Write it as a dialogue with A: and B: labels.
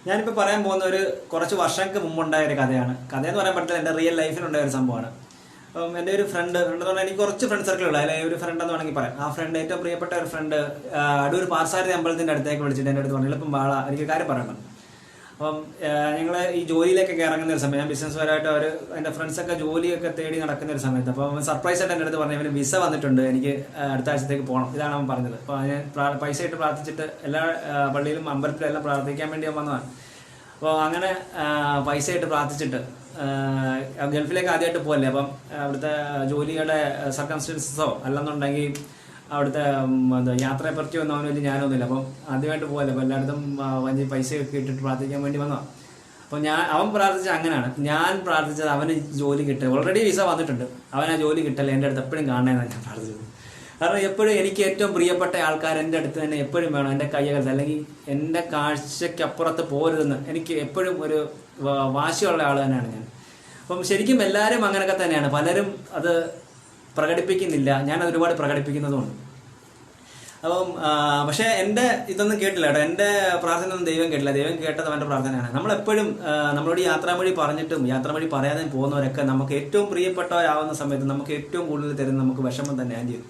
A: ഞാനിപ്പോൾ പറയാൻ പോകുന്ന ഒരു കുറച്ച് വർഷങ്ങൾക്ക് മുമ്പുണ്ടായ ഒരു കഥയാണ്. കഥയെന്ന് പറയാൻ പറ്റില്ല, എൻ്റെ റിയൽ ലൈഫിലുണ്ടായ ഒരു സംഭവമാണ്. അപ്പം എൻ്റെ ഒരു ഫ്രണ്ട് എന്ന് പറഞ്ഞാൽ എനിക്ക് കുറച്ച് ഫ്രണ്ട് സർക്കിളുള്ള അല്ലെങ്കിൽ ഒരു ഫ്രണ്ട് എന്ന് വേണമെങ്കിൽ പറയാം. ആ ഫ്രണ്ട്, ഏറ്റവും പ്രിയപ്പെട്ട ഒരു ഫ്രണ്ട്, അടൂർ പാർസാരഥി അമ്പലത്തിൻ്റെ അടുത്തേക്ക് വിളിച്ചിട്ട് എൻ്റെ അടുത്ത് പറഞ്ഞു, എളുപ്പം ബാള എനിക്ക് കാര്യം പറയണം. അപ്പം ഞങ്ങൾ ഈ ജോലിയിലേക്കൊക്കെ ഇറങ്ങുന്ന ഒരു സമയം, ഞാൻ ബിസിനസ്സുപരമായിട്ട് എൻ്റെ ഫ്രണ്ട്സൊക്കെ ജോലിയൊക്കെ തേടി നടക്കുന്ന ഒരു സമയത്ത്, അപ്പോൾ അവൻ സർപ്രൈസ് ആയിട്ട് എൻ്റെ അടുത്ത് പറഞ്ഞു, അവന് വിസ വന്നിട്ടുണ്ട്, എനിക്ക് അടുത്ത ആഴ്ചത്തേക്ക് പോകണം. ഇതാണ് അവൻ പറഞ്ഞത്. അപ്പോൾ ഞാൻ പൈസ ഇട്ട് പ്രാർത്ഥിച്ചിട്ട് എല്ലാ പള്ളിയിലും അമ്പലത്തിലും എല്ലാം പ്രാർത്ഥിക്കാൻ വേണ്ടി അവൻ വന്നതാണ്. അപ്പോൾ അങ്ങനെ പൈസ ഇട്ട് പ്രാർത്ഥിച്ചിട്ട് ഗൾഫിലേക്ക് ആദ്യമായിട്ട് പോകല്ലേ, അപ്പം അവിടുത്തെ ജോലിയുടെ സർക്കംസ്റ്റൻസോ അല്ലെന്നുണ്ടെങ്കിൽ അവിടുത്തെ യാത്രയെ പറ്റിയോ ഒന്നും അവന് വലിയ ഞാനൊന്നുമില്ല. അപ്പം ആദ്യമായിട്ട് പോകല്ലേ, അപ്പോൾ എല്ലായിടത്തും വലിയ പൈസയൊക്കെ ഇട്ടിട്ട് പ്രാർത്ഥിക്കാൻ വേണ്ടി വന്നതാണ്. അപ്പോൾ അവൻ പ്രാർത്ഥിച്ചത് അങ്ങനെയാണ്. ഞാൻ പ്രാർത്ഥിച്ചത് അവന് ജോലി കിട്ടുക, ഓൾറെഡി വിസ വന്നിട്ടുണ്ട്, അവൻ ആ ജോലി കിട്ടല്ലേ എൻ്റെ അടുത്ത് എപ്പോഴും കാണണമെന്നാണ് ഞാൻ പ്രാർത്ഥിച്ചത്. കാരണം എപ്പോഴും എനിക്ക് ഏറ്റവും പ്രിയപ്പെട്ട ആൾക്കാർ എൻ്റെ അടുത്ത് തന്നെ എപ്പോഴും വേണം, എൻ്റെ കയ്യകത്ത് അല്ലെങ്കിൽ എൻ്റെ കാഴ്ചയ്ക്കപ്പുറത്ത് പോരുതെന്ന് എനിക്ക് എപ്പോഴും ഒരു വാശിയുള്ള ആൾ തന്നെയാണ് ഞാൻ. അപ്പം ശരിക്കും എല്ലാവരും അങ്ങനെയൊക്കെ തന്നെയാണ്, പലരും അത് പ്രകടിപ്പിക്കുന്നില്ല, ഞാനത് ഒരുപാട് പ്രകടിപ്പിക്കുന്നതുകൊണ്ട്. അപ്പം പക്ഷേ എൻ്റെ ഇതൊന്നും കേട്ടില്ല കേട്ടോ, എൻ്റെ പ്രാർത്ഥന ഒന്നും ദൈവം കേട്ടില്ല. ദൈവം കേട്ടത് അവൻ്റെ പ്രാർത്ഥനയാണ്. നമ്മളെപ്പോഴും നമ്മളോട് യാത്രാമൊഴി പറഞ്ഞിട്ടും യാത്രാമൊഴി പറയാതെ പോകുന്നവരൊക്കെ നമുക്ക് ഏറ്റവും പ്രിയപ്പെട്ടവരാവുന്ന സമയത്ത് നമുക്ക് ഏറ്റവും കൂടുതൽ തരുന്ന നമുക്ക് വിഷമം തന്നെയാണ് ചെയ്യും.